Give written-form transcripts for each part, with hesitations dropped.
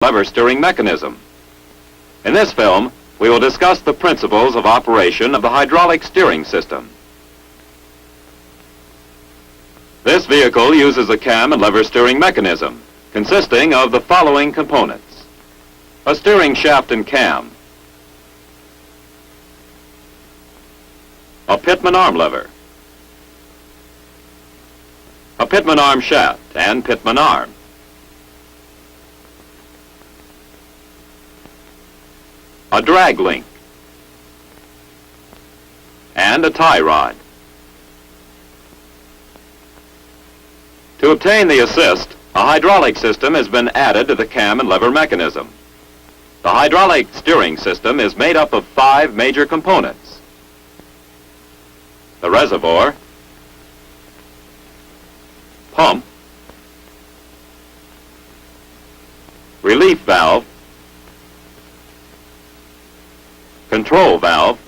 lever steering mechanism. In this film, we will discuss the principles of operation of the hydraulic steering system. This vehicle uses a cam and lever steering mechanism consisting of the following components: a steering shaft and cam, a pitman arm lever, a pitman arm shaft and pitman arm, a drag link, and a tie rod. To obtain the assist, a hydraulic system has been added to the cam and lever mechanism. The hydraulic steering system is made up of 5 major components: the reservoir, pump, relief valve, control valve,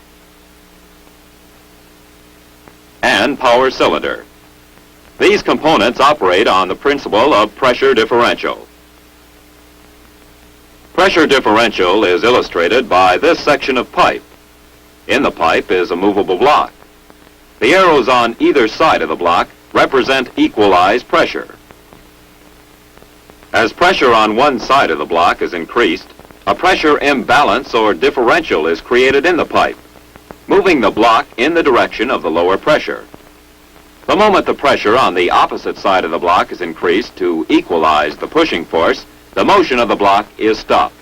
and power cylinder. These components operate on the principle of pressure differential. Pressure differential is illustrated by this section of pipe. In the pipe is a movable block. The arrows on either side of the block represent equalized pressure. As pressure on one side of the block is increased, a pressure imbalance or differential is created in the pipe, moving the block in the direction of the lower pressure. The moment the pressure on the opposite side of the block is increased to equalize the pushing force, the motion of the block is stopped.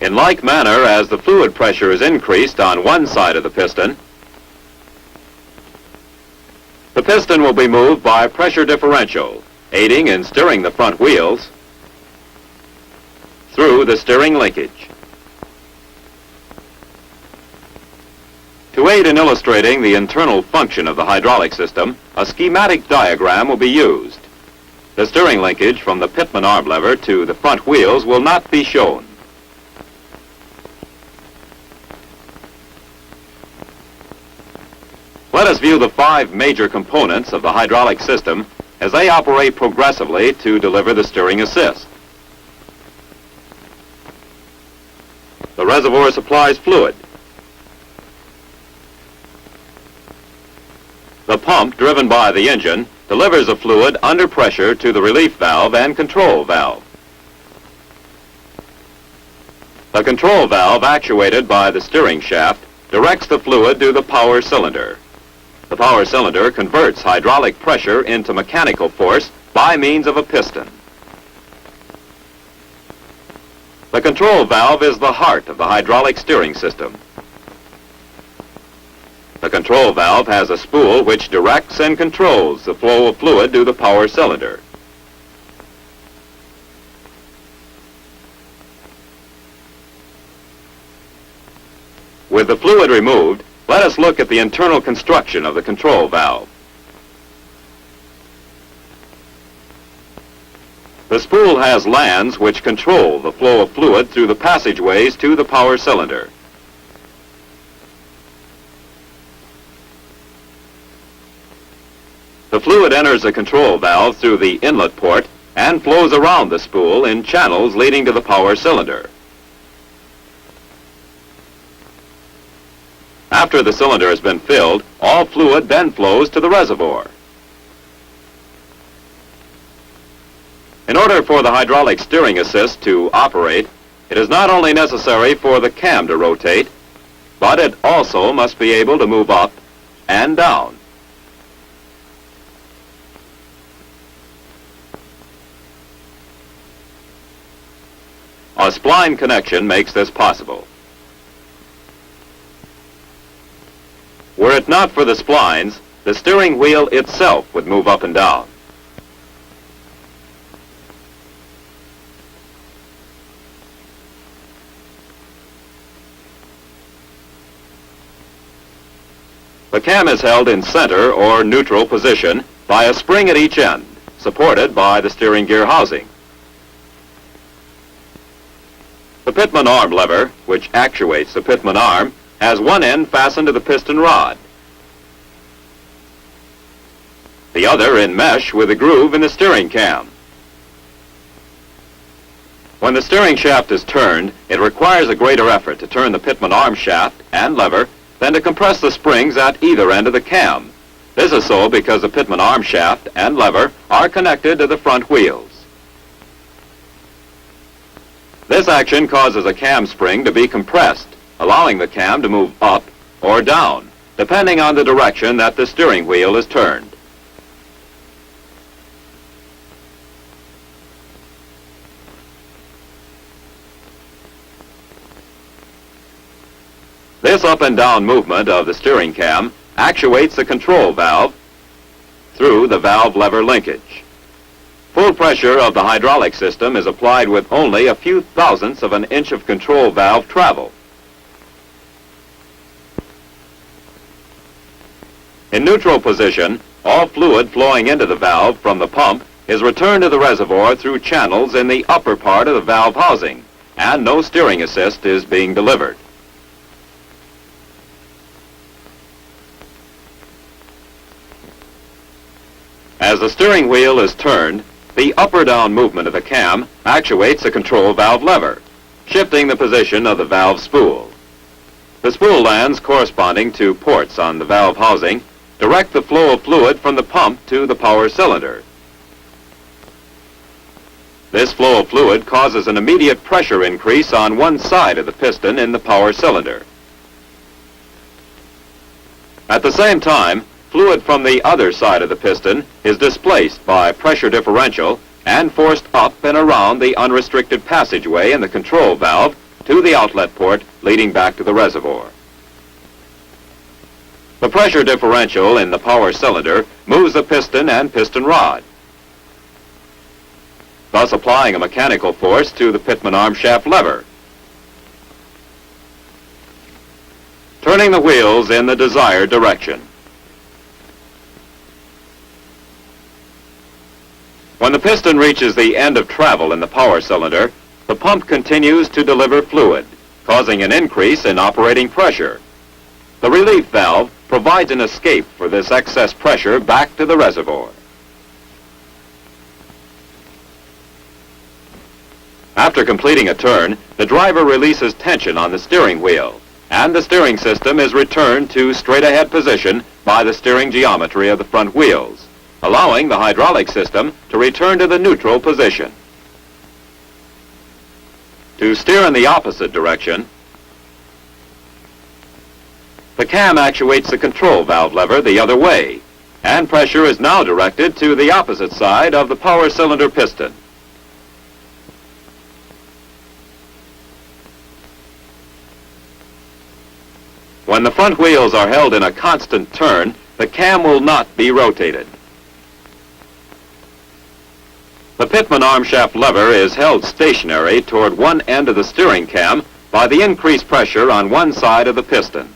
In like manner, as the fluid pressure is increased on one side of the piston will be moved by pressure differential, aiding in steering the front wheels through the steering linkage. To aid in illustrating the internal function of the hydraulic system, a schematic diagram will be used. The steering linkage from the pitman arm lever to the front wheels will not be shown. Let us view the 5 major components of the hydraulic system as they operate progressively to deliver the steering assist. The reservoir supplies fluid. The pump, driven by the engine, delivers the fluid under pressure to the relief valve and control valve. The control valve, actuated by the steering shaft, directs the fluid to the power cylinder. The power cylinder converts hydraulic pressure into mechanical force by means of a piston. The control valve is the heart of the hydraulic steering system. The control valve has a spool which directs and controls the flow of fluid to the power cylinder. With the fluid removed, let us look at the internal construction of the control valve. The spool has lands which control the flow of fluid through the passageways to the power cylinder. The fluid enters the control valve through the inlet port and flows around the spool in channels leading to the power cylinder. After the cylinder has been filled, all fluid then flows to the reservoir. In order for the hydraulic steering assist to operate, it is not only necessary for the cam to rotate, but it also must be able to move up and down. A spline connection makes this possible. Were it not for the splines, the steering wheel itself would move up and down. The cam is held in center or neutral position by a spring at each end, supported by the steering gear housing. The pitman arm lever, which actuates the pitman arm, has one end fastened to the piston rod. the other in mesh with a groove in the steering cam. When the steering shaft is turned, it requires a greater effort to turn the pitman arm shaft and lever than to compress the springs at either end of the cam. This is so because the pitman arm shaft and lever are connected to the front wheels. This action causes a cam spring to be compressed, allowing the cam to move up or down, depending on the direction that the steering wheel is turned. This up and down movement of the steering cam actuates the control valve through the valve lever linkage. Full pressure of the hydraulic system is applied with only a few thousandths of an inch of control valve travel. In neutral position, all fluid flowing into the valve from the pump is returned to the reservoir through channels in the upper part of the valve housing, and no steering assist is being delivered. As the steering wheel is turned, the up or down movement of the cam actuates the control valve lever, shifting the position of the valve spool. The spool lands corresponding to ports on the valve housing direct the flow of fluid from the pump to the power cylinder. This flow of fluid causes an immediate pressure increase on one side of the piston in the power cylinder. At the same time, fluid from the other side of the piston is displaced by pressure differential and forced up and around the unrestricted passageway in the control valve to the outlet port leading back to the reservoir. The pressure differential in the power cylinder moves the piston and piston rod, thus applying a mechanical force to the pitman arm shaft lever, turning the wheels in the desired direction. When the piston reaches the end of travel in the power cylinder, the pump continues to deliver fluid, causing an increase in operating pressure. The relief valve provides an escape for this excess pressure back to the reservoir. After completing a turn, the driver releases tension on the steering wheel, and the steering system is returned to straight-ahead position by the steering geometry of the front wheels, allowing the hydraulic system to return to the neutral position. To steer in the opposite direction, the cam actuates the control valve lever the other way, and pressure is now directed to the opposite side of the power cylinder piston. When the front wheels are held in a constant turn, the cam will not be rotated. The pitman arm shaft lever is held stationary toward one end of the steering cam by the increased pressure on one side of the piston.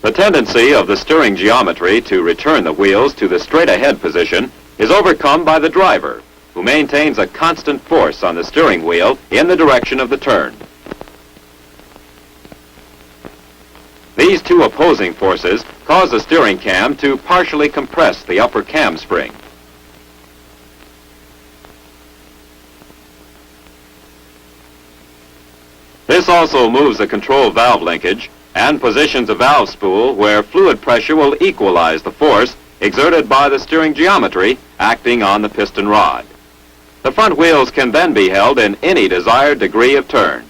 The tendency of the steering geometry to return the wheels to the straight-ahead position is overcome by the driver, who maintains a constant force on the steering wheel in the direction of the turn. These two opposing forces cause the steering cam to partially compress the upper cam spring. This also moves the control valve linkage and positions a valve spool where fluid pressure will equalize the force exerted by the steering geometry acting on the piston rod. The front wheels can then be held in any desired degree of turn.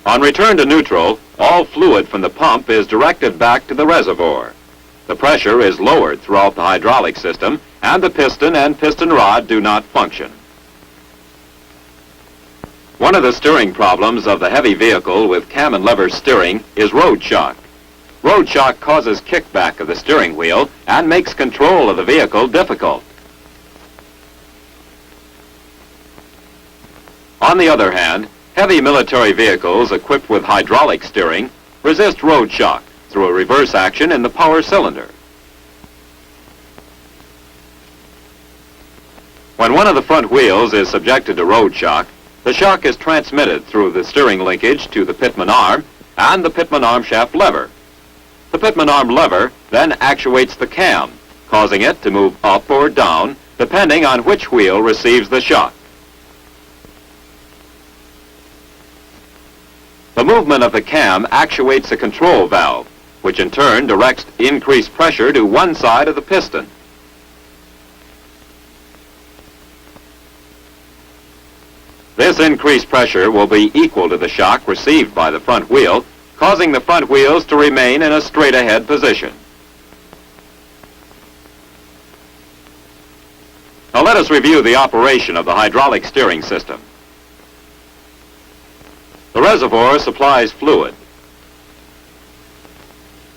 On return to neutral, all fluid from the pump is directed back to the reservoir. The pressure is lowered throughout the hydraulic system, and the piston and piston rod do not function. One of the steering problems of the heavy vehicle with cam and lever steering is road shock. Road shock causes kickback of the steering wheel and makes control of the vehicle difficult. On the other hand, heavy military vehicles equipped with hydraulic steering resist road shock through a reverse action in the power cylinder. When one of the front wheels is subjected to road shock, The shock is transmitted through the steering linkage to the pitman arm and the pitman arm shaft lever. The pitman arm lever then actuates the cam, causing it to move up or down depending on which wheel receives the shock. The movement of the cam actuates a control valve, which in turn directs increased pressure to one side of the piston. This increased pressure will be equal to the shock received by the front wheel, causing the front wheels to remain in a straight-ahead position. Now let us review the operation of the hydraulic steering system. The reservoir supplies fluid.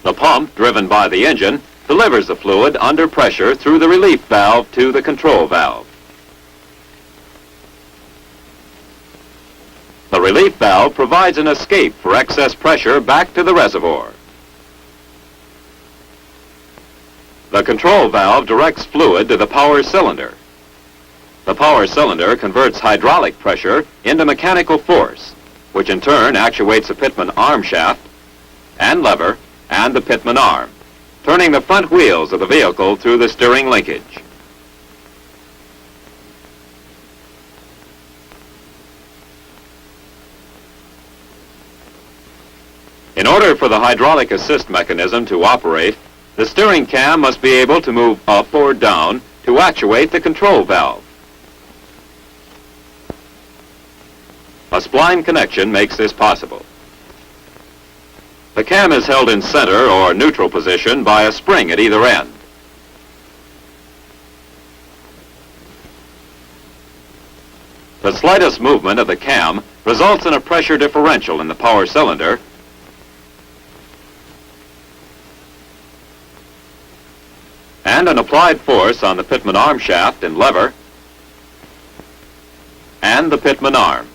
The pump, driven by the engine, delivers the fluid under pressure through the relief valve to the control valve. The relief valve provides an escape for excess pressure back to the reservoir. The control valve directs fluid to the power cylinder. The power cylinder converts hydraulic pressure into mechanical force, which in turn actuates the pitman arm shaft and lever and the pitman arm, turning the front wheels of the vehicle through the steering linkage. In order for the hydraulic assist mechanism to operate, the steering cam must be able to move up or down to actuate the control valve. A spline connection makes this possible. The cam is held in center or neutral position by a spring at either end. The slightest movement of the cam results in a pressure differential in the power cylinder and an applied force on the pitman arm shaft and lever and the pitman arm.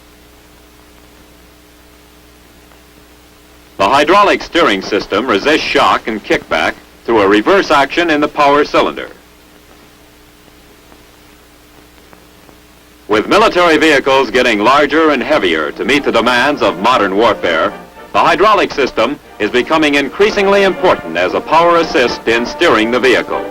The hydraulic steering system resists shock and kickback through a reverse action in the power cylinder. With military vehicles getting larger and heavier to meet the demands of modern warfare, the hydraulic system is becoming increasingly important as a power assist in steering the vehicles.